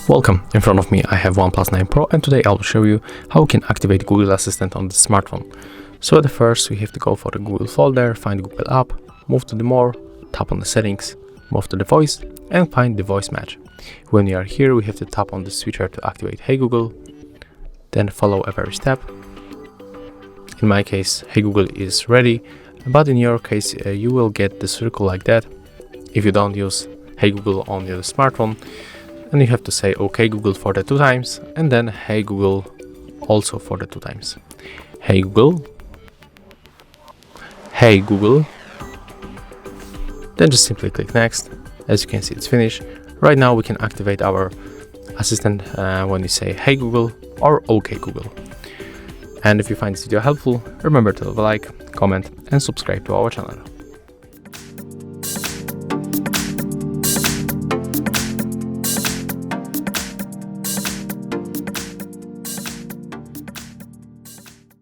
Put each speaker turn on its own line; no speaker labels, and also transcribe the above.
Welcome, in front of me I have OnePlus 9 Pro, and today I will show you how we can activate Google Assistant on the smartphone. So at first we have to go for the Google folder, find Google app, move to the more, tap on the settings, move to the voice and find the voice match. When we are here we have to tap on the switcher to activate Hey Google, then follow every step. In my case Hey Google is ready, but in your case you will get the circle like that if you don't use Hey Google on your smartphone. And you have to say OK Google for the 2 times and then Hey Google also for the 2 times. Hey Google, Hey Google, then just simply click next. As you can see, it's finished. Right now we can activate our assistant when you say Hey Google or OK Google. And if you find this video helpful, remember to leave a like, comment and subscribe to our channel.